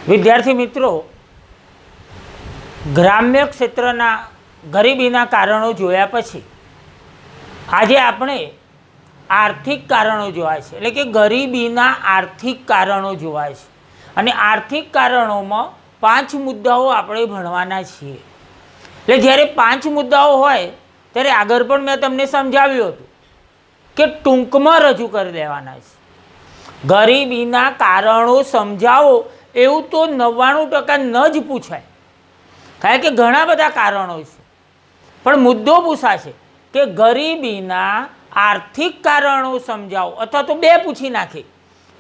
विद्यार्थी मित्रों, ग्राम्य क्षेत्रना गरीबीना कारणों जोया पछी आजे आपणे आर्थिक कारणों जोवाय छे, એટલે કે गरीबीना आर्थिक कारणों जोवाय छे અને आर्थिक कारणोमां 5 मुद्दाओ આપણે ભણવાના છીએ। એટલે જ્યારે 5 મુદ્દાઓ હોય ત્યારે આગળ પણ મેં તમને સમજાવ્યું હતું કે ટૂંકમાં રજૂ કરી દેવાના છે। ગરીબીના કારણો સમજાવો એવું તો 99% ન જ પૂછાય, કારણ કે ઘણા બધા કારણો છે, પણ મુદ્દો પૂછાશે કે ગરીબીના આર્થિક કારણો સમજાવો, અથવા તો બે પૂછી નાખે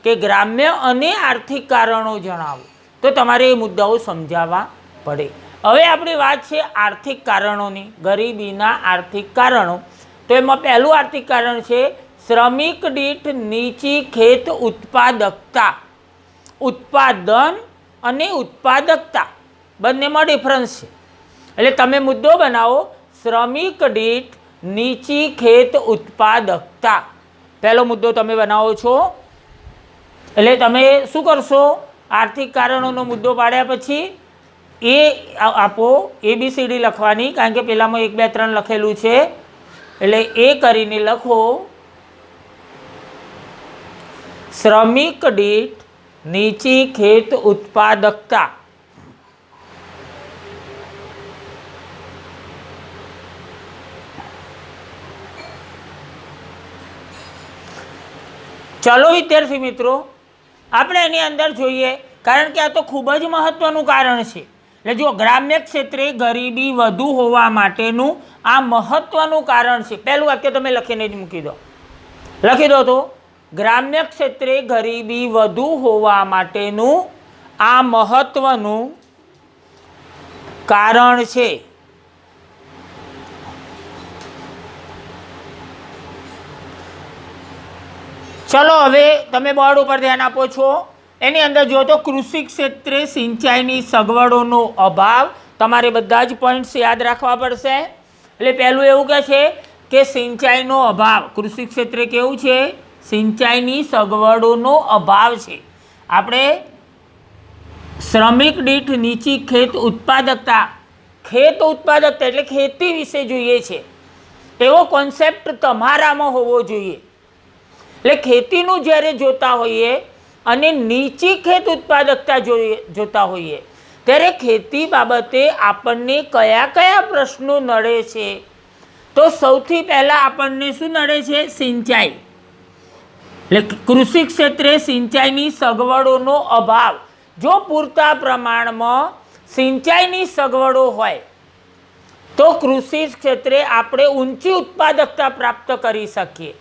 કે ગ્રામ્ય અને આર્થિક કારણો જણાવો, તો તમારે એ મુદ્દાઓ સમજાવવા પડે। હવે આપણી વાત છે આર્થિક કારણોની, ગરીબીના આર્થિક કારણો। તો એમાં પહેલું આર્થિક કારણ છે શ્રમિક દીઠ નીચી ખેત ઉત્પાદકતા। ઉત્પાદન અને ઉત્પાદકતા બંનેમાં ડિફરન્સ છે, એટલે તમે મુદ્દો બનાવો શ્રમિક દીઠ નીચી ખેત ઉત્પાદકતા। પહેલો મુદ્દો તમે બનાવો છો, એટલે તમે શું કરશો, આર્થિક કારણોનો મુદ્દો પાડ્યા પછી એ આપો, ABCD લખવાની, કારણ કે પહેલામાં 1 2 3 લખેલું છે, એટલે એ કરીને લખો શ્રમિક દીઠ નીચી ખેત ઉત્પાદકતા। चलो विद्यार्थी मित्रों, આપણે એની અંદર જોઈએ, કારણ કે આ તો ખૂબ જ મહત્વનું કારણ છે। એટલે જો ગ્રામ્ય ક્ષેત્રે ગરીબી વધુ હોવા માટેનું આ મહત્વનું કારણ છે। પહેલું વાક્ય તમે લખીને જ મૂકી દો, લખી દો તો ગ્રામ્ય ક્ષેત્રે ગરીબી વધુ હોવા માટેનું આ મહત્વનું કારણ છે। चलो हवे तमे बोर्ड पर ध्यान आपो छो, एनी अंदर जो तो कृषि क्षेत्रे सिंचाईनी सगवडोनो अभाव, तमारे बधा ज पॉइंट्स याद राखवा पड़शे। એટલે પહેલું એવું કહે છે કે સિંચાઈનો અભાવ, કૃષિ ક્ષેત્રે કેવું છે, સિંચાઈની સગવડોનો અભાવ છે। આપણે શ્રમિક દીઠ નીચી ખેત ઉત્પાદકતા, ખેત ઉત્પાદકતા એટલે ખેતી વિશે જોઈએ છે, એવો કોન્સેપ્ટ તમારામાં હોવો જોઈએ। એટલે ખેતીનું જ્યારે જોતા હોઈએ અને નીચી ખેત ઉત્પાદકતા જોતા હોઈએ ત્યારે ખેતી બાબતે આપણને કયા કયા પ્રશ્નો નડે છે, તો સૌથી પહેલાં આપણને શું નડે છે, સિંચાઈ। એટલે કૃષિ ક્ષેત્રે સિંચાઈની સગવડોનો અભાવ। જો પૂરતા પ્રમાણમાં સિંચાઈની સગવડો હોય તો કૃષિ ક્ષેત્રે આપણે ઊંચી ઉત્પાદકતા પ્રાપ્ત કરી શકીએ,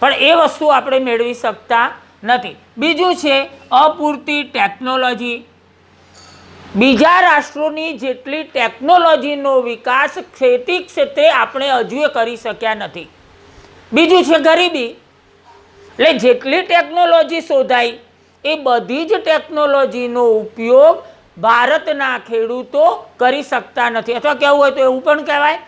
પણ એ વસ્તુ આપણે મેળવી શકતા નથી। બીજું છે અપૂરતી ટેકનોલોજી। બીજા રાષ્ટ્રોની જેટલી ટેકનોલોજીનો વિકાસ ખેતી ક્ષેત્રે આપણે હજુ કરી શક્યા નથી। બીજું છે ગરીબી। એટલે જેટલી ટેકનોલોજી શોધાઈ એ બધી જ ટેકનોલોજીનો ઉપયોગ ભારતના ખેડૂતો કરી શકતા નથી, અથવા કહેવું હોય તો એવું પણ કહેવાય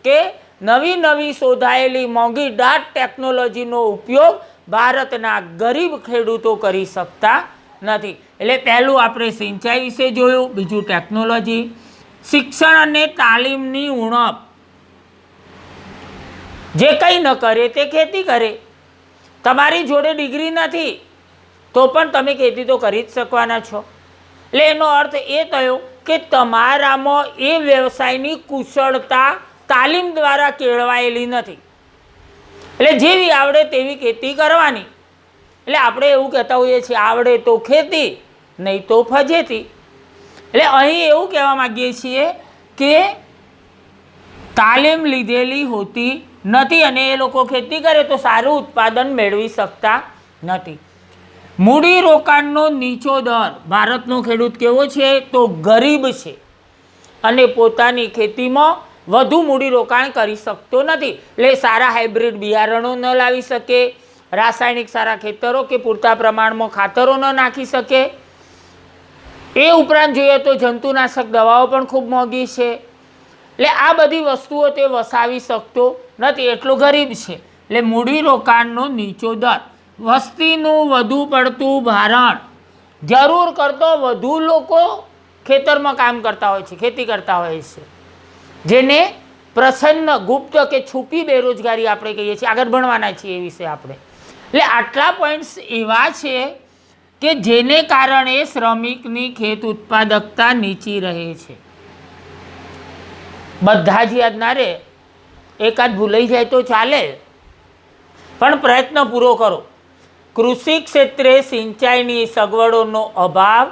કે નવી નવી શોધાયેલી મોંઘી દાટ ટેકનોલોજીનો ઉપયોગ ભારતના ગરીબ ખેડૂતો કરી શકતા નથી। એટલે પહેલું આપણે સિંચાઈ વિશે જોયું, બીજું ટેકનોલોજી। શિક્ષણ અને તાલીમની ઉણપ। જે કંઈ ન કરે તે ખેતી કરે, તમારી જોડે ડિગ્રી નથી તો પણ તમે ખેતી તો કરી જ શકવાના છો। એટલે એનો અર્થ એ થયો કે તમારામાં એ વ્યવસાયની કુશળતા તાલીમ દ્વારા કેળવાયેલી નથી। એટલે જેવી આવડે તેવી ખેતી કરવાની। એટલે આપણે એવું કહેતા હોઈએ છીએ આવડે તો ખેતી, નહીં તો ફજેતી। એટલે અહીં એવું કહેવા માગીએ છીએ કે તાલીમ લીધેલી હોતી નથી અને એ લોકો ખેતી કરે તો સારું ઉત્પાદન મેળવી શકતા નથી। મૂડીરોકાણનો નીચો દર। ભારતનો ખેડૂત કેવો છે, તો ગરીબ છે અને પોતાની ખેતીમાં વધુ મૂડીરોકાણ કરી શકતો નથી। એટલે સારા હાઇબ્રિડ બિયારણો ન લાવી શકે, રાસાયણિક સારા ખેતરો કે પૂરતા પ્રમાણમાં ખાતરો ન નાખી શકે। એ ઉપરાંત જોઈએ તો જંતુનાશક દવાઓ પણ ખૂબ મોંઘી છે। એટલે આ બધી વસ્તુઓ તે વસાવી શકતો નથી, એટલો ગરીબ છે। એટલે મૂડીરોકાણનો નીચો દર। વસ્તીનું વધુ પડતું ભારણ। જરૂર કરતો વધુ લોકો ખેતરમાં કામ કરતા હોય છે, ખેતી કરતા હોય છે, જેને પ્રસન્ન, ગુપ્ત કે છુપી બેરોજગારી આપણે કહીએ છીએ. આગળ ભણવાના છીએ એ વિશે આપણે. એટલે આટલા પોઈન્ટ્સ એવા છે કે જેને કારણે શ્રમિકની ખેત ઉત્પાદકતા નીચી રહે છે. બધા જ યાદ ના રહે, એકાદ ભૂલાઈ જાય તો ચાલે, પણ પ્રયત્ન પૂરો કરો. કૃષિ ક્ષેત્રે સિંચાઈની સગવડોનો અભાવ,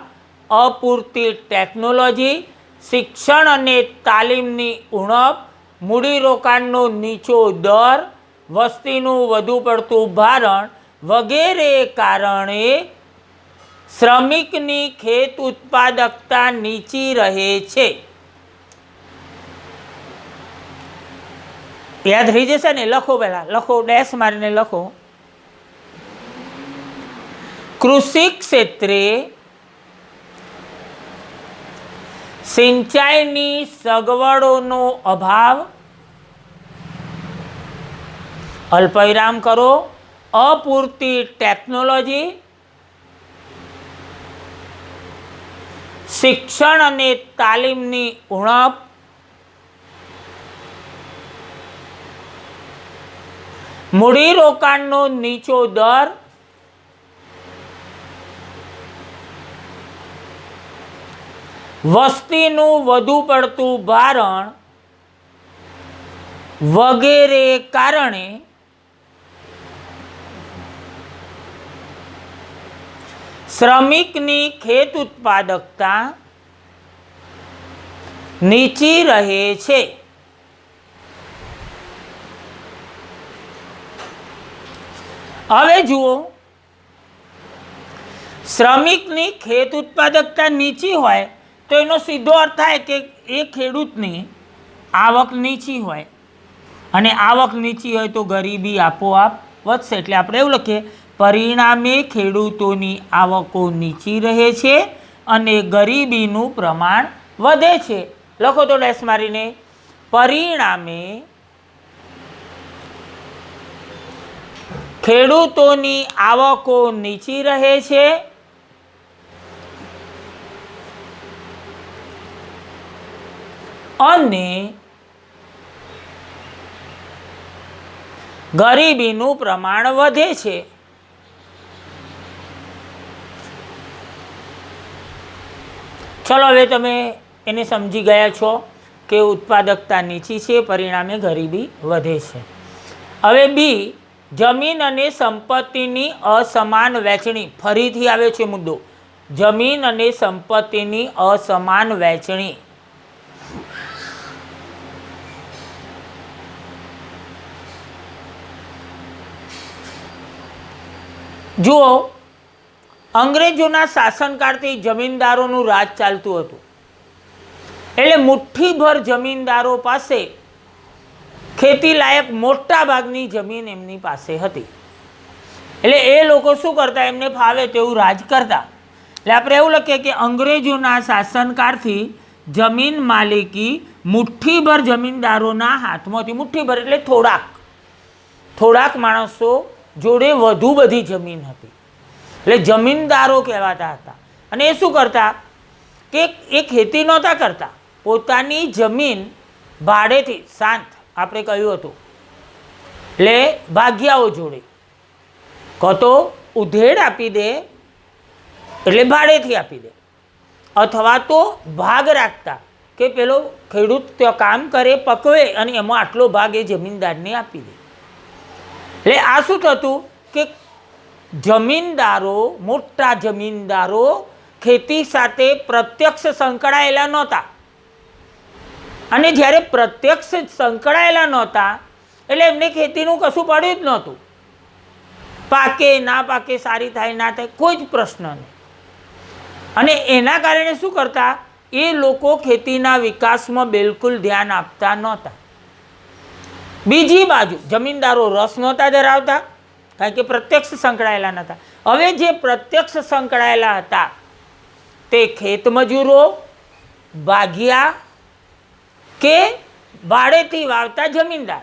અપૂરતી ટેકનોલોજી, શિક્ષણ અને તાલીમની ઉણપ, મૂડીરોકાણનો નીચો દર, વસ્તીનું વધુ પડતું ભારણ વગેરે કારણે શ્રમિકની ખેત ઉત્પાદકતા નીચી રહે છે. યાદ રહી જશે ને? લખો, પહેલા લખો, ડેશ મારીને લખો. કૃષિ ક્ષેત્રે સિંચાઈની સગવડોનો અભાવ, અલ્પવિરામ કરો, અપૂરતી ટેકનોલોજી, શિક્ષણ અને તાલીમની ઉણપ, મૂડીરોકાણનો નીચો દર, વસ્તીનું વધુ પડતું ભારણ વગેરે કારણે શ્રમિકની ખેત ઉત્પાદકતા નીચી રહે છે. હવે જુઓ, શ્રમિકની ખેત ઉત્પાદકતા નીચી હોય તો એનો સીધો અર્થ થાય કે એ ખેડૂતની આવક નીચી હોય, અને આવક નીચી હોય તો ગરીબી આપોઆપ વધશે. એટલે આપણે એવું લખીએ, પરિણામે ખેડૂતોની આવકો નીચી રહે છે અને ગરીબીનું પ્રમાણ વધે છે. લખો તો ડેશ મારીને, પરિણામે ખેડૂતોની આવકો નીચી રહે છે અને ગરીબીનું પ્રમાણ વધે છે. ચલો, હવે તમે એને સમજી ગયા છો કે ઉત્પાદકતા નીચી છે, પરિણામે ગરીબી વધે છે. હવે બી, જમીન અને સંપત્તિની અસમાન વહેંચણી. ફરીથી આવે છે મુદ્દો, જમીન અને સંપત્તિની અસમાન વહેંચણી. જુઓ, અંગ્રેજોના શાસનકાળથી જમીનદારોનું રાજ ચાલતું હતું. એટલે મુઠ્ઠીભર જમીનદારો પાસે ખેતી લાયક મોટા ભાગની જમીન એમની પાસે હતી. એટલે એ લોકો શું કરતા? એમને ફાવે તેવું રાજ કરતા. એટલે આપણે એવું લખીએ કે અંગ્રેજોના શાસનકાળથી જમીન માલિકી મુઠ્ઠીભર જમીનદારોના હાથમાંથી, મુઠ્ઠીભર એટલે થોડાક માણસો જોડે વધુ બધી જમીન હતી, એટલે જમીનદારો કહેવાતા હતા. અને એ શું કરતા કે એ ખેતી નહોતા કરતા, પોતાની જમીન ભાડેથી, શાંત આપણે કહ્યું હતું, એટલે ભાગ્યાઓ જોડે કાં તો ઉધેડ આપી દે, એટલે ભાડેથી આપી દે, અથવા તો ભાગ રાખતા કે પેલો ખેડૂત ત્યાં કામ કરે, પકવે, અને એમાં આટલો ભાગ એ જમીનદારને આપી દે. એટલે આ શું થતું કે જમીનદારો, મોટા જમીનદારો ખેતી સાથે પ્રત્યક્ષ સંકળાયેલા નહોતા. અને જ્યારે પ્રત્યક્ષ સંકળાયેલા નહોતા એટલે એમને ખેતીનું કશું પડ્યું જ નહોતું. પાકે ના પાકે, સારી થાય ના થાય, કોઈ જ પ્રશ્ન નહીં. અને એના કારણે શું કરતા? એ લોકો ખેતીના વિકાસમાં બિલકુલ ધ્યાન આપતા નહોતા. બીજી બાજુ જમીનદારો રસ નહોતા ધરાવતા, કારણ કે પ્રત્યક્ષ સંકળાયેલા નહોતા. હવે જે પ્રત્યક્ષ સંકળાયેલા હતા તે ખેતમજૂરો, ભાગિયા કે ભાડેથી વાવતા જમીનદાર,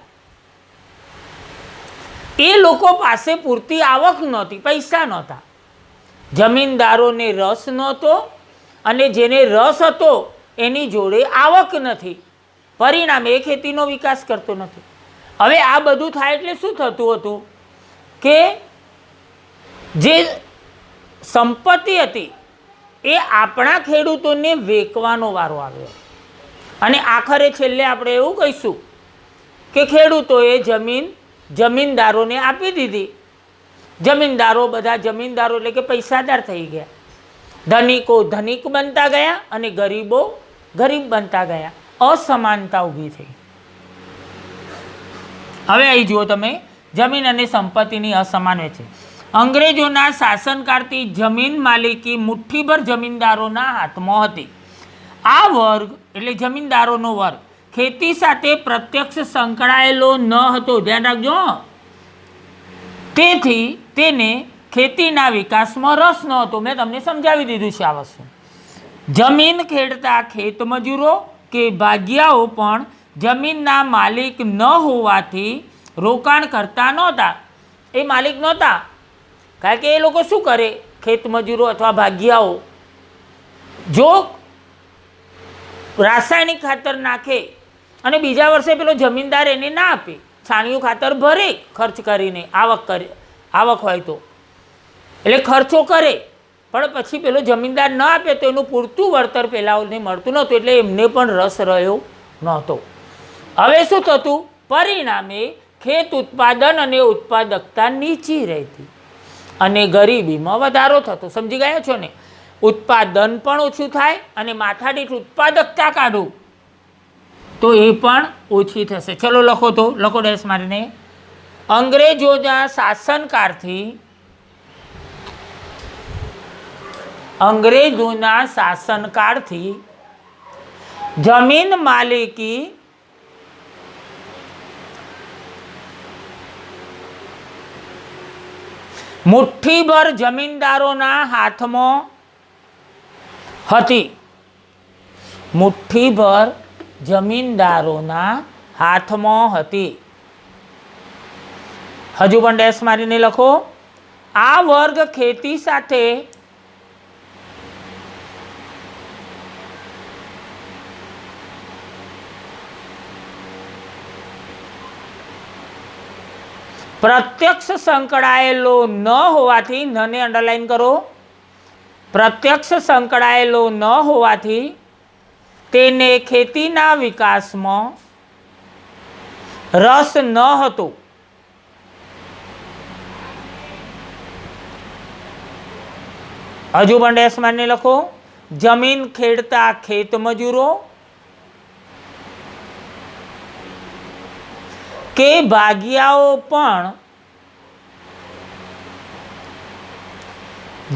એ લોકો પાસે પૂરતી આવક નહોતી, પૈસા નહોતા. જમીનદારોને રસ નહોતો અને જેને રસ હતો એની જોડે આવક નથી, પરિણામે એ ખેતીનો વિકાસ કરતો નથી. હવે આ બધું થાય એટલે શું થતું હતું કે જે સંપત્તિ હતી એ આપણા ખેડૂતોને વેચવાનો વારો આવ્યો અને આખરે છેલ્લે આપણે એવું કહીશું કે ખેડૂતોએ જમીનદારોને આપી દીધી. જમીનદારો બધા જમીનદારો એટલે કે પૈસાદાર થઈ ગયા, ધનિકો ધનિક બનતા ગયા અને ગરીબો ગરીબ બનતા ગયા. અસમાનતા ઊભી થઈ. હવે અહીં જુઓ તમે, જમીન અને સંપત્તિની અસમાન છે. અંગ્રેજોના શાસનકાળથી જમીન માલિકી મુઠ્ઠીભર જમીનદારોના હાથમાં હતી. આ વર્ગ એટલે જમીનદારોનો વર્ગ ખેતી સાથે પ્રત્યક્ષ સંકળાયેલો ન હતો, ધ્યાન રાખજો. તેથી તેને ખેતીના વિકાસમાં રસ ન હતો. મેં તમને સમજાવી દીધું છે આ વસ્તુ. જમીન ખેડતા ખેતમજૂરો કે ભાગિયાઓ પણ જમીનના માલિક ન હોવાથી રોકાણ કરતા નહોતા. એ માલિક નહોતા, કારણ કે એ લોકો શું કરે, ખેતમજૂરો અથવા ભાગિયાઓ જો રાસાયણિક ખાતર નાખે અને બીજા વર્ષે પેલો જમીનદાર એને ના આપે, છાણિયું ખાતર ભરે ખર્ચ કરીને, આવક હોય તો, એટલે ખર્ચો કરે, પણ પછી પેલો જમીનદાર ન આપે તો એનું પૂરતું વળતર પેલાઓને મળતું નહોતું, એટલે એમને પણ રસ રહ્યો નહોતો. હવે શું થતું, પરિણામે ખેત ઉત્પાદન અને ઉત્પાદકતા નીચી રહેતી અને ગરીબીમાં વધારો થતો. સમજી ગયા છો ને? ઉત્પાદન પણ ઓછું થાય અને માથાદીઠ ઉત્પાદકતા કાઢું તો એ પણ ઓછી થશે. ચલો લખો, તો લખો ડેશ મારીને. અંગ્રેજોના શાસનકાળથી જમીન માલિકી મુઠ્ઠીભર જમીનદારોના હાથમાં હતી. મુઠ્ઠીભર જમીનદારોના હાથમાં હતી. હજુ પણ ડેશ મારીને લખો. આ વર્ગ ખેતી સાથે પ્રત્યક્ષ સંકળાયેલો ન હોવાથી, નને અંડરલાઈન કરો, પ્રત્યક્ષ સંકળાયેલો ન હોવાથી તેને ખેતીના વિકાસમાં રસ ન હતો. હજુ પણ ડેશ મારીને લખો. જમીન ખેડતા ખેતમજૂરો કે ભાગિયાઓ પણ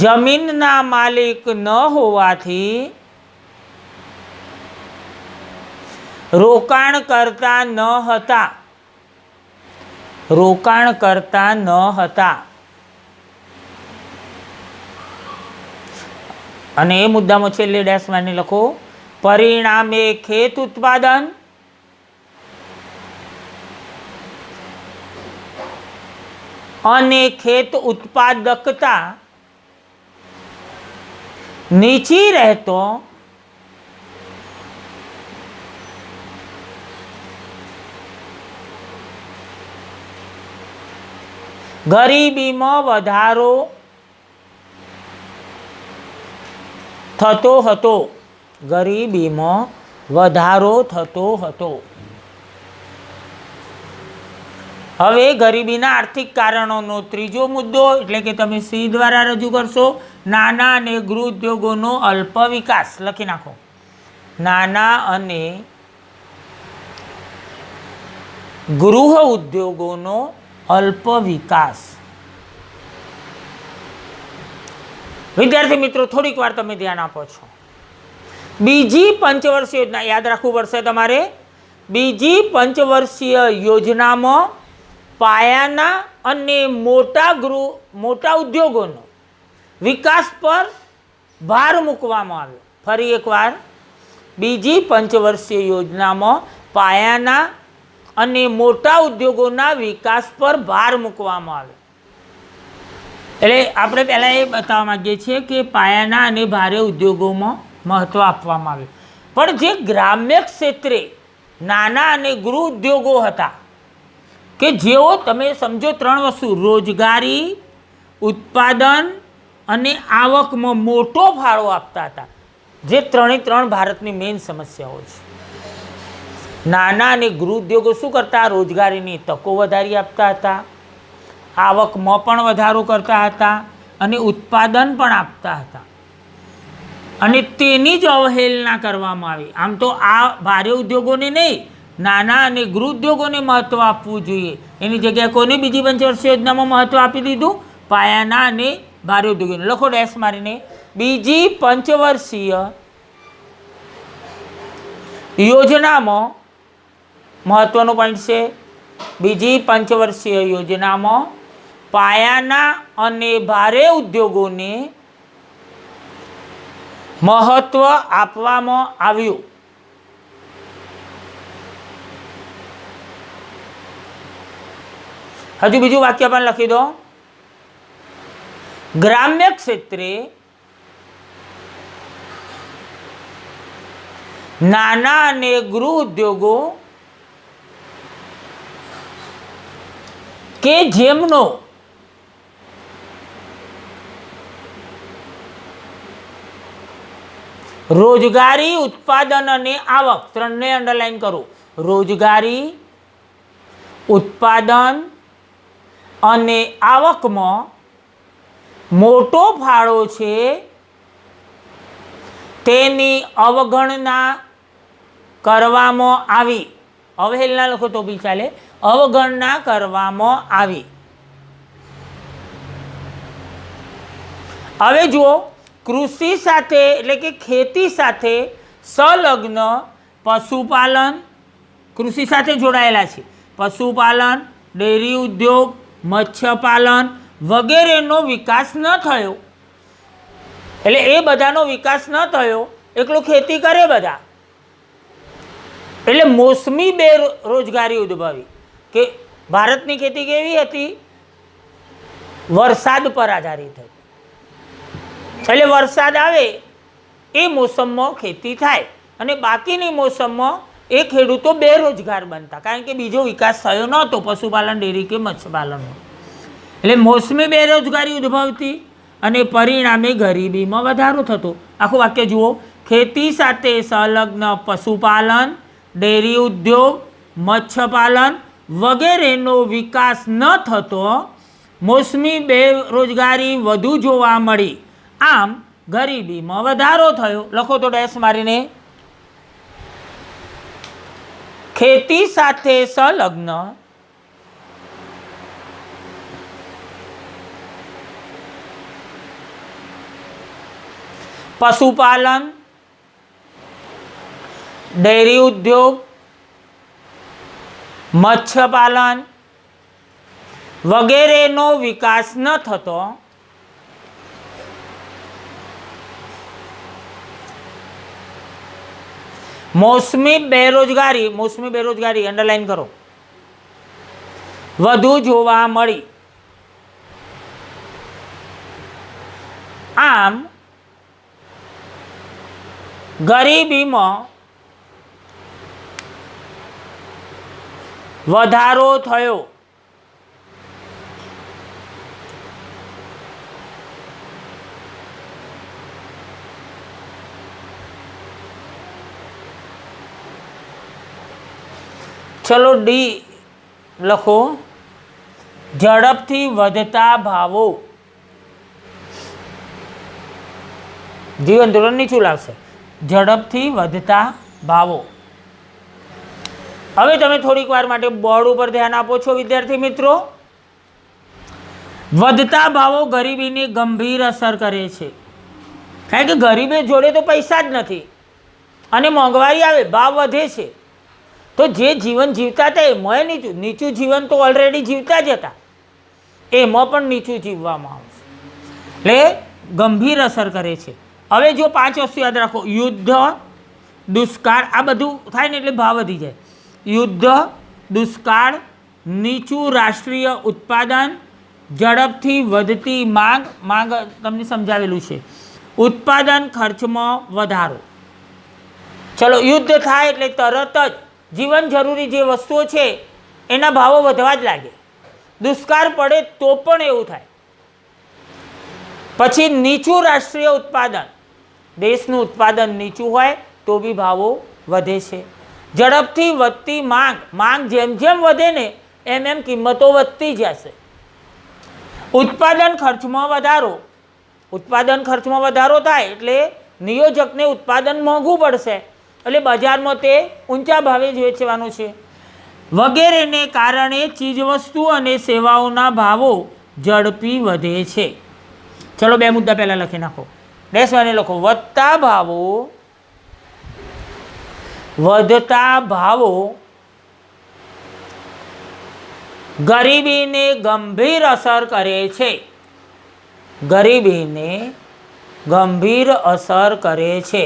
જમીનના માલિક ન હોવાથી રોકાણ કરતા ન હતા. અને એ મુદ્દામાં છેલ્લે ડેશ મારીને લખો. પરિણામે ખેત ઉત્પાદન અને ખેત ઉત્પાદકતા નીચી રહેતો ગરીબીમાં વધારો થતો હતો. હવે ગરીબીના આર્થિક કારણોનો ત્રીજો મુદ્દો એટલે કે તમે સી દ્વારા રજૂ કરશો, નાના અને ગૃહ ઉદ્યોગોનો અલ્પ વિકાસ. લખી નાખો. નાના અને ગૃહ ઉદ્યોગોનો અલ્પ વિકાસ. વિદ્યાર્થી મિત્રો, થોડીક વાર તમે ધ્યાન આપો છો. બીજી પંચવર્ષીય યોજના યાદ રાખવું પડશે તમારે. બીજી પંચવર્ષીય યોજનામાં પાયાના અને મોટા ઉદ્યોગોનો વિકાસ પર ભાર મૂકવામાં આવ્યો. ફરી એકવાર, બીજી પંચવર્ષીય યોજનામાં પાયાના અને મોટા ઉદ્યોગોના વિકાસ પર ભાર મૂકવામાં આવ્યો. એટલે આપણે પહેલાં એ બતાવવા માગીએ છીએ કે પાયાના અને ભારે ઉદ્યોગોમાં મહત્ત્વ આપવામાં આવ્યું, પણ જે ગ્રામ્ય ક્ષેત્રે નાના અને ગૃહ ઉદ્યોગો હતા કે જેઓ તમે સમજો 3 વસ્તુ રોજગારી, ઉત્પાદન અને આવકમાં મોટો ફાળો આપતા હતા, જે 3 ભારતની મેઇન સમસ્યાઓ છે. નાના અને ગૃહ ઉદ્યોગો શું કરતા? રોજગારીની તકો વધારી આપતા હતા, આવકમાં પણ વધારો કરતા હતા અને ઉત્પાદન પણ આપતા હતા, અને તેની જ અવહેલના કરવામાં આવી. આમ તો આ ભારે ઉદ્યોગોને નહીં, નાના અને ગૃહ ઉદ્યોગોને મહત્ત્વ આપવું જોઈએ. એની જગ્યાએ કોને બીજી પંચવર્ષીય યોજનામાં મહત્ત્વ આપી દીધું? પાયાના અને ભારે ઉદ્યોગોને. લખો ડેશ મારીને, બીજી પંચવર્ષીય યોજનામાં મહત્ત્વનો પોઈન્ટ છે. બીજી પંચવર્ષીય યોજનામાં પાયાના અને ભારે ઉદ્યોગોને મહત્ત્વ આપવામાં આવ્યું. હજુ બીજું વાક્ય પણ લખી દો. ગ્રામ્ય ક્ષેત્રે નાના અને ગૃહ ઉદ્યોગો કે જેમનો રોજગારી, ઉત્પાદન અને આવક, 3ને અંડરલાઈન કરો. રોજગારી, ઉત્પાદન અને આવકમાં મોટો ફાળો છે તેની અવગણના કરવામાં આવી. અવહેલના લખો તો બી ચાલે. અવગણના કરવામાં આવી. હવે જુઓ, કૃષિ સાથે એટલે કે ખેતી સાથે સંલગ્ન પશુપાલન, કૃષિ સાથે જોડાયેલા છે. પશુપાલન, ડેરી ઉદ્યોગ, મત્સ્યપાલન વગેરેનો વિકાસ ન થયો. એટલે એ બધાનો વિકાસ ન થયો, એકલો ખેતી કરે બધા, એટલે મોસમી બેરોજગારી ઉદ્ભવી. કે ભારતની ખેતી કેવી હતી? વરસાદ પર આધારિત હતી. એટલે વરસાદ આવે એ મોસમમાં ખેતી થાય, અને બાકીની મોસમમાં એ ખેડૂતો બેરોજગાર બનતા, કારણ કે બીજો વિકાસ થયો નહોતો પશુપાલન, ડેરી કે મત્સ્યપાલનનો. એટલે મોસમી બેરોજગારી ઉદ્ભવતી અને પરિણામે ગરીબીમાં વધારો થતો. આખું વાક્ય જુઓ. ખેતી સાથે સંલગ્ન પશુપાલન, ડેરી ઉદ્યોગ, મત્સ્યપાલન વગેરેનો વિકાસ ન થતો, મોસમી બેરોજગારી વધુ જોવા મળી, આમ ગરીબીમાં વધારો થયો. લખો તો ડેશ મારીને, ખેતી સાથે સંલગ્ન પશુપાલન, ડેરી ઉદ્યોગ, મત્સ્યપાલન વગેરેનો વિકાસ ન થતો, મોસમી બેરોજગારી અંડરલાઈન કરો, વધુ જોવા મળી. આમ ગરીબીમાં વધારો થયો. ચલો ડી લખો. ઝડપથી વધતા ભાવો જીવન ધોરણ નીચું લાવશે. ઝડપથી વધતા ભાવો. હવે તમે થોડીક વાર માટે બોર્ડ ઉપર ધ્યાન આપો છો વિદ્યાર્થી મિત્રો. વધતા ભાવો ગરીબીની ગંભીર અસર કરે છે, કારણ કે ગરીબી જોડે તો પૈસા જ નથી અને મોંઘવારી આવે, ભાવ વધે છે, તો જે જીવન જીવતા હતા એમાં નીચું જીવન તો ઓલરેડી જીવતા જ હતા, એમાં પણ નીચું જીવવામાં આવશે, એટલે ગંભીર અસર કરે છે. હવે જો 5 વસ્તુ યાદ રાખો. યુદ્ધ, દુષ્કાળ, આ બધું થાય ને એટલે ભાવ વધી જાય. યુદ્ધ, દુષ્કાળ, નીચું રાષ્ટ્રીય ઉત્પાદન, ઝડપથી વધતી માંગ, માંગ તમને સમજાવેલું છે. ઉત્પાદન ખર્ચમાં વધારો. ચલો, યુદ્ધ થાય એટલે તરત જ જીવન જરૂરી જે વસ્તુઓ છે એના ભાવો વધવા જ લાગે. દુષ્કાળ પડે તો પણ એવું થાય. પછી નીચું રાષ્ટ્રીય ઉત્પાદન, દેશનું ઉત્પાદન નીચું હોય તો બી ભાવો વધે છે. ઝડપથી વધતી માંગ, માંગ જેમ જેમ વધે ને એમ એમ કિંમતો વધતી જશે. ઉત્પાદન ખર્ચમાં વધારો, ઉત્પાદન ખર્ચમાં વધારો થાય એટલે નિયોજકને ઉત્પાદન મોંઘું પડશે, એટલે બજારમાં તે ઊંચા ભાવે જ વેચવાનું છે. વગેરેને કારણે ચીજવસ્તુ અને સેવાઓના ભાવો ઝડપી વધે છે. ચલો, બે મુદ્દા પહેલાં લખી નાખો. ડેશવાને લખો, વધતા ભાવો ગરીબીને ગંભીર અસર કરે છે. ગરીબીને ગંભીર અસર કરે છે.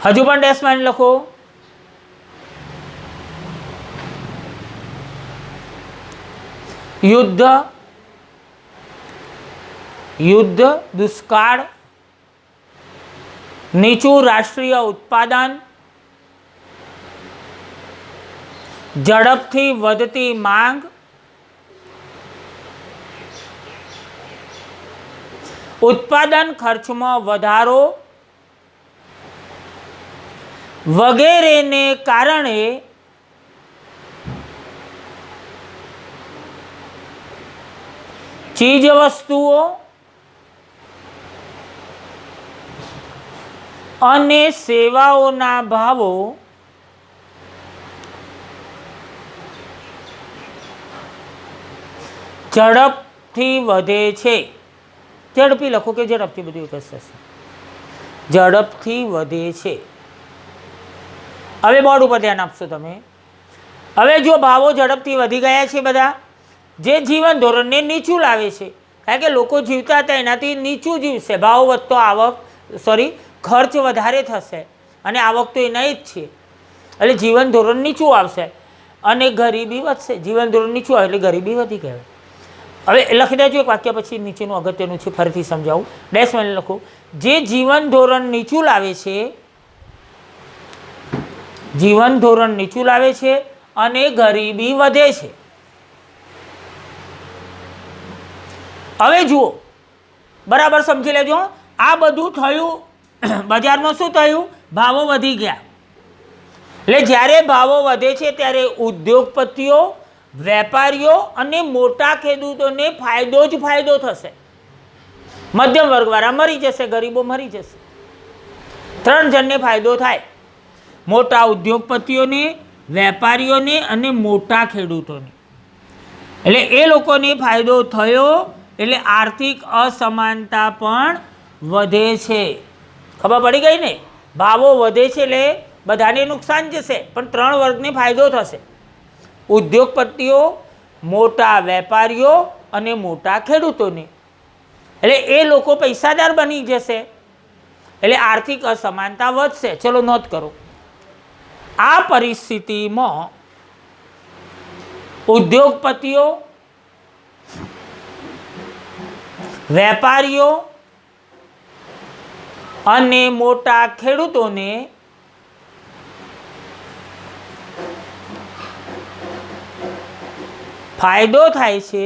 હજુ પણ ડેશમાં લખો, યુદ્ધ, દુષ્કાળ, નીચું રાષ્ટ્રીય ઉત્પાદન, ઝડપથી વધતી માંગ, ઉત્પાદન ખર્ચમાં વધારો વગેરેને કારણે ચીજવસ્તુઓ અને સેવાઓના ભાવો ઝડપથી વધે છે. ઝડપી લખો કે ઝડપથી, બધું એક જ થશે. ઝડપથી વધે છે. હવે બોર્ડ ઉપર ધ્યાન આપશો તમે. હવે જો ભાવો ઝડપથી વધી ગયા છે બધા, જે જીવન ધોરણને નીચું લાવે છે, કારણ કે લોકો જીવતા હતા એનાથી નીચું જીવશે. ભાવ વધતો ખર્ચ વધારે થશે અને આવક તો એના જ છે, એટલે જીવન ધોરણ નીચું આવશે અને ગરીબી વધશે. જીવન ધોરણ નીચું આવે એટલે ગરીબી વધી ગઈ. હવે લખી દેજો એક વાક્ય, પછી નીચેનું અગત્યનું છે, ફરીથી સમજાવું. ડેશમાં લખો, જે જીવન ધોરણ નીચું લાવે છે, જીવન ધોરણ નીચું લાવે છે અને ગરીબી વધે છે. હવે જુઓ, બરાબર સમજી લેજો. આ બધું થયું, બજારમાં શું થયું? ભાવો વધી ગયા. એટલે જ્યારે ભાવો વધે છે ત્યારે ઉદ્યોગપતિઓ, વેપારીઓ અને મોટા ખેડૂતોને ફાયદો જ ફાયદો થશે. મધ્યમ વર્ગવાળા મરી જશે, ગરીબો મરી જશે. ત્રણ જણને ફાયદો થાય, મોટા ઉદ્યોગપતિઓને, વેપારીઓને અને મોટા ખેડૂતોને. એટલે એ લોકોને ફાયદો થયો એટલે આર્થિક અસમાનતા પણ વધે છે. ખબર પડી ગઈ ને? ભાવો વધે છે એટલે બધાને નુકસાન જશે, પણ ત્રણ વર્ગને ફાયદો થશે: ઉદ્યોગપતિઓ, મોટા વેપારીઓ અને મોટા ખેડૂતોને. એટલે એ લોકો પૈસાદાર બની જશે, એટલે આર્થિક અસમાનતા વધશે. ચલો નોંધ કરો. આ પરિસ્થિતિમાં ઉદ્યોગપતિઓ, વેપારીઓ અને મોટા ખેડૂતોને ફાયદો થાય છે.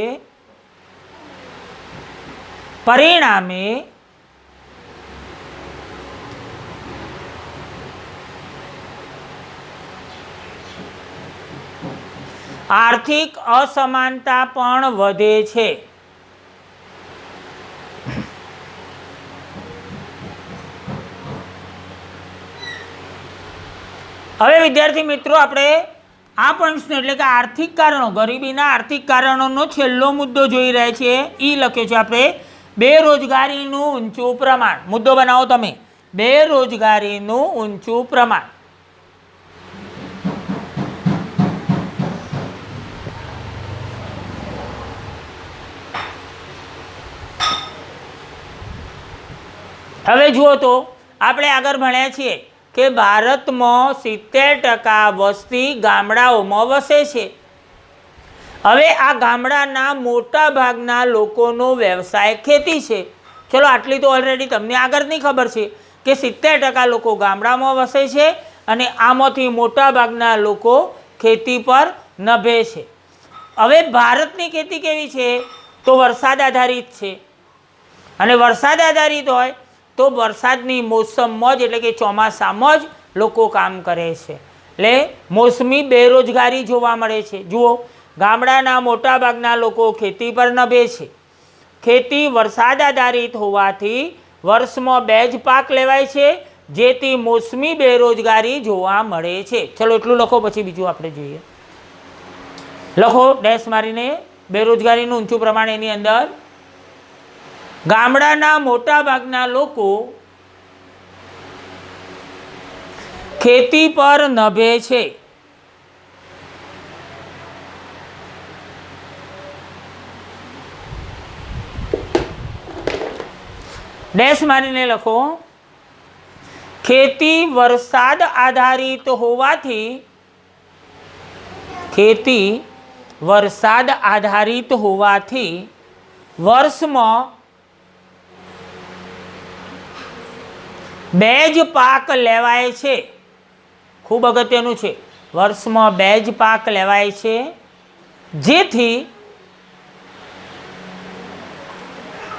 પરિણામે આર્થિક અસમાનતા પણ વધે છે. હવે વિદ્યાર્થી મિત્રો, આપણે આ પોઈન્ટ્સને એટલે કે આર્થિક કારણો, ગરીબીના આર્થિક કારણોનો છેલ્લો મુદ્દો જોઈ રહ્યા છીએ. એ લખ્યો છે આપણે, બેરોજગારીનું ઊંચું પ્રમાણ. મુદ્દો બનાવો તમે, બેરોજગારીનું ઊંચું પ્રમાણ. હવે જુઓ તો આપણે આગળ ભણ્યા છીએ કે ભારતમાં 70% વસ્તી ગામડાઓમાં વસે છે। હવે આ ગામડાના મોટા ભાગના લોકોનો વ્યવસાય ખેતી છે। ચલો આટલી તો ઓલરેડી તમને આગળની ખબર છે કે 70% લોકો ગામડામાં વસે છે અને આમાંથી મોટા ભાગના લોકો ખેતી પર નભે છે। હવે ભારતની ખેતી કેવી છે તો વરસાદ આધારિત છે અને વરસાદ આધારિત હોય તો વરસાદની મોસમમાં જ એટલે કે ચોમાસામાં જ લોકો કામ કરે છે। એટલે મોસમી બેરોજગારી જોવા મળે છે। જુઓ, ગામડાના મોટા ભાગના લોકો ખેતી પર નભે છે। ખેતી વરસાદ આધારિત હોવાથી વર્ષમાં 2 જ પાક લેવાય છે, જેથી મોસમી બેરોજગારી જોવા મળે છે। ચલો એટલું લખો, પછી બીજું આપણે જોઈએ। લખો ડેશ મારીને બેરોજગારીનું ઊંચું પ્રમાણ એની અંદર। ગામડાના મોટા ભાગના લોકો ખેતી પર નભે છે। ડેશ મારીને લખો, ખેતી વરસાદ આધારિત હોવાથી વર્ષમાં 2 જ પાક લેવાય છે। ખૂબ અગત્યનું છે, વર્ષમાં 2 જ પાક લેવાય છે, જેથી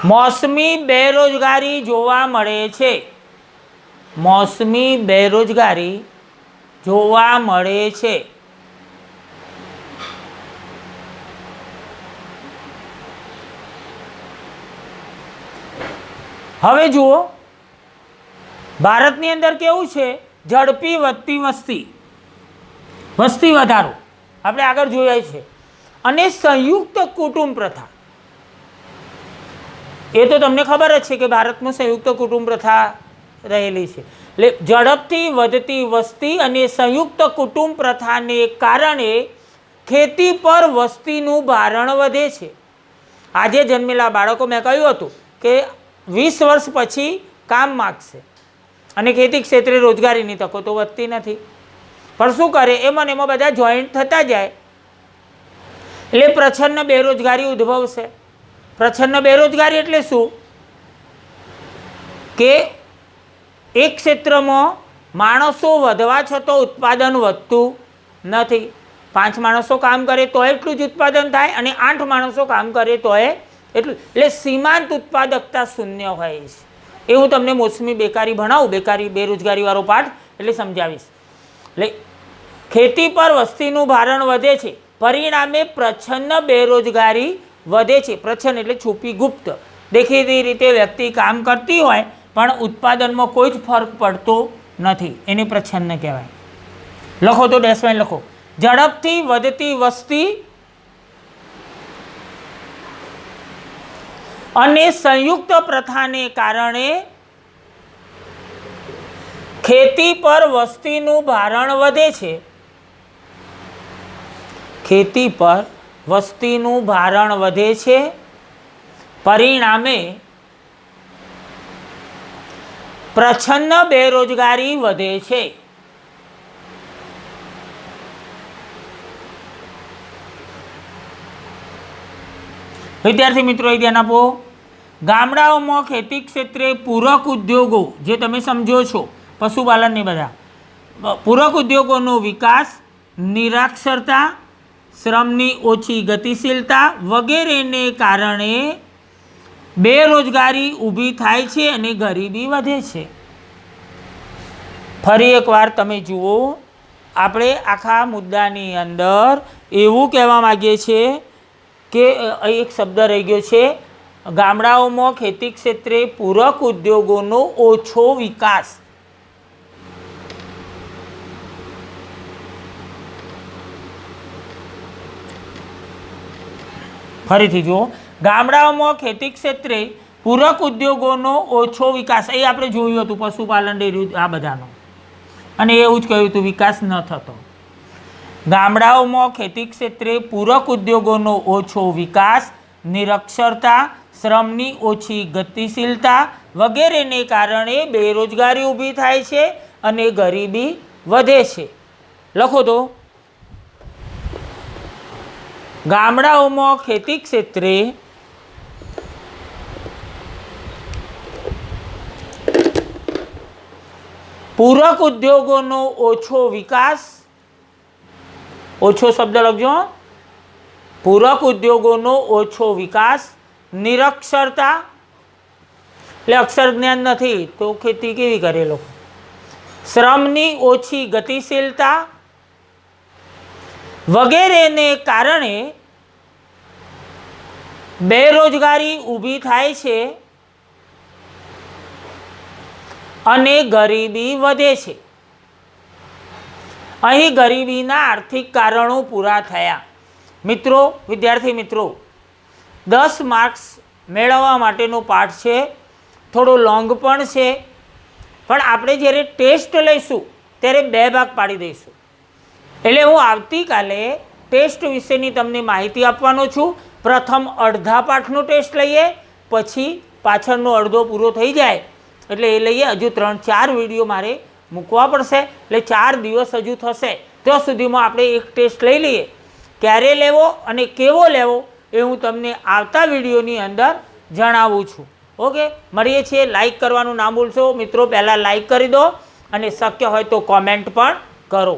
મોસમી બેરોજગારી જોવા મળે છે। મોસમી બેરોજગારી જોવા મળે છે। હવે જુઓ, ભારતની અંદર કેવું છે, ઝડપી વધતી વસ્તી વધારો આપણે આગળ જોયા છે અને સંયુક્ત કુટુંબ પ્રથા। એ તો તમને ખબર જ છે કે ભારતમાં સંયુક્ત કુટુંબ પ્રથા રહેલી છે। એટલે ઝડપથી વધતી વસ્તી અને સંયુક્ત કુટુંબ પ્રથાને કારણે ખેતી પર વસ્તીનું ભારણ વધે છે। આજે જન્મેલા બાળકો મેં કહ્યું હતું કે 20 વર્ષ પછી કામ માગશે અને ખેતી ક્ષેત્રે રોજગારીની તકો તો વધતી નથી, પણ શું કરે, એમાં બધા જોઈન્ટ થતા જાય એટલે પ્રચ્છન્ન બેરોજગારી ઉદ્ભવશે। પ્રચ્છન્ન બેરોજગારી એટલે શું કે એક ક્ષેત્રમાં માણસો વધવા છતાં ઉત્પાદન વધતું નથી। 5 માણસો કામ કરે તો એટલું જ ઉત્પાદન થાય અને 8 માણસો કામ કરે તો એટલું, એટલે સીમાંત ઉત્પાદકતા શૂન્ય હોય છે। એ હું તમને મોસમી બેકારી ભણાવું, બેરોજગારીવાળો પાઠ એટલે સમજાવીશ। એટલે ખેતી પર વસ્તીનું ભારણ વધે છે, પરિણામે પ્રચ્છન્ન બેરોજગારી વધે છે। પ્રચ્છન્ન એટલે છુપી, ગુપ્ત, દેખીતી રીતે વ્યક્તિ કામ કરતી હોય પણ ઉત્પાદનમાં કોઈ જ ફરક પડતો નથી, એને પ્રચ્છન્ન કહેવાય। લખો તો ડેશમાં લખો, ઝડપથી વધતી વસ્તી અને સંયુક્ત પ્રથાને કારણે ખેતી પર વસ્તીનું ભારણ વધે છે। ખેતી પર વસ્તીનું ભારણ વધે છે, પરિણામે પ્રચ્છન્ન બેરોજગારી વધે છે। વિદ્યાર્થી મિત્રો ધ્યાન આપો, ગામડાઓમાં ખેતી ક્ષેત્રે પૂરક ઉદ્યોગો જે તમે સમજો છો, પશુપાલન ને બધા પૂરક ઉદ્યોગોનો વિકાસ, નિરક્ષરતા, શ્રમની ઓછી ગતિશીલતા વગેરેને કારણે બેરોજગારી ઊભી થાય છે અને ગરીબી વધે છે। ફરી એકવાર તમે જુઓ, આપણે આખા મુદ્દાની અંદર એવું કહેવા માગીએ છીએ કે એક શબ્દ રહી ગયો છે, ગામડાઓમાં ખેતી ક્ષેત્રે પૂરક ઉદ્યોગોનો ઓછો વિકાસ। ફરીથી જુઓ, ગામડાઓમાં ખેતી ક્ષેત્રે પૂરક ઉદ્યોગોનો ઓછો વિકાસ, એ આપણે જોયું હતું પશુપાલન, ડેરી, આ બધાનો, અને એવું જ કહ્યું હતું વિકાસ ન થતો। ગામડાઓમાં ખેતી ક્ષેત્રે પૂરક ઉદ્યોગોનો ઓછો વિકાસ, નિરક્ષરતા, શ્રમની ઓછી ગતિશીલતા વગેરેને કારણે બેરોજગારી ઊભી થાય છે અને ગરીબી વધે છે. લખો તો ગામડાઓમાં ખેતી ક્ષેત્રે પૂરક ઉદ્યોગોનો ઓછો વિકાસ, ઓછો શબ્દ લખજો, પૂરક ઉદ્યોગોનો ઓછો વિકાસ, નિરક્ષરતા એટલે અક્ષર જ્ઞાન નથી તો ખેતી કેવી કરે લોકો, શ્રમની ઓછી ગતિશીલતા વગેરેને કારણે બેરોજગારી ઊભી થાય છે અને ગરીબી વધે છે. અહીં ગરીબીના આર્થિક કારણો પૂરા થયા. મિત્રો, વિદ્યાર્થી મિત્રો, 10 માર્ક્સ મેળવવા માટેનો પાઠ છે. થોડો લોંગ પણ છે, પણ આપણે જ્યારે ટેસ્ટ લઈશું ત્યારે 2 ભાગ પાડી દઈશું. એટલે હું આવતીકાલે ટેસ્ટ વિશેની તમને માહિતી આપવાનો છું. પ્રથમ અડધા પાઠનો ટેસ્ટ લઈએ, પછી પાછળનો અડધો પૂરો થઈ જાય એટલે એ લઈએ. હજુ 3-4 વિડીયો મારે મૂકવા પડશે, એટલે 4 દિવસ હજુ થશે. ત્યાં સુધીમાં આપણે એક ટેસ્ટ લઈ લઈએ. ક્યારે લેવો અને કેવો લેવો એ હું તમને આવતા વિડીયોની અંદર જણાવું છું. ઓકે, મળીએ છીએ. લાઈક કરવાનું ના ભૂલશો મિત્રો. પહેલાં લાઈક કરી દો અને શક્ય હોય તો કોમેન્ટ પણ કરો.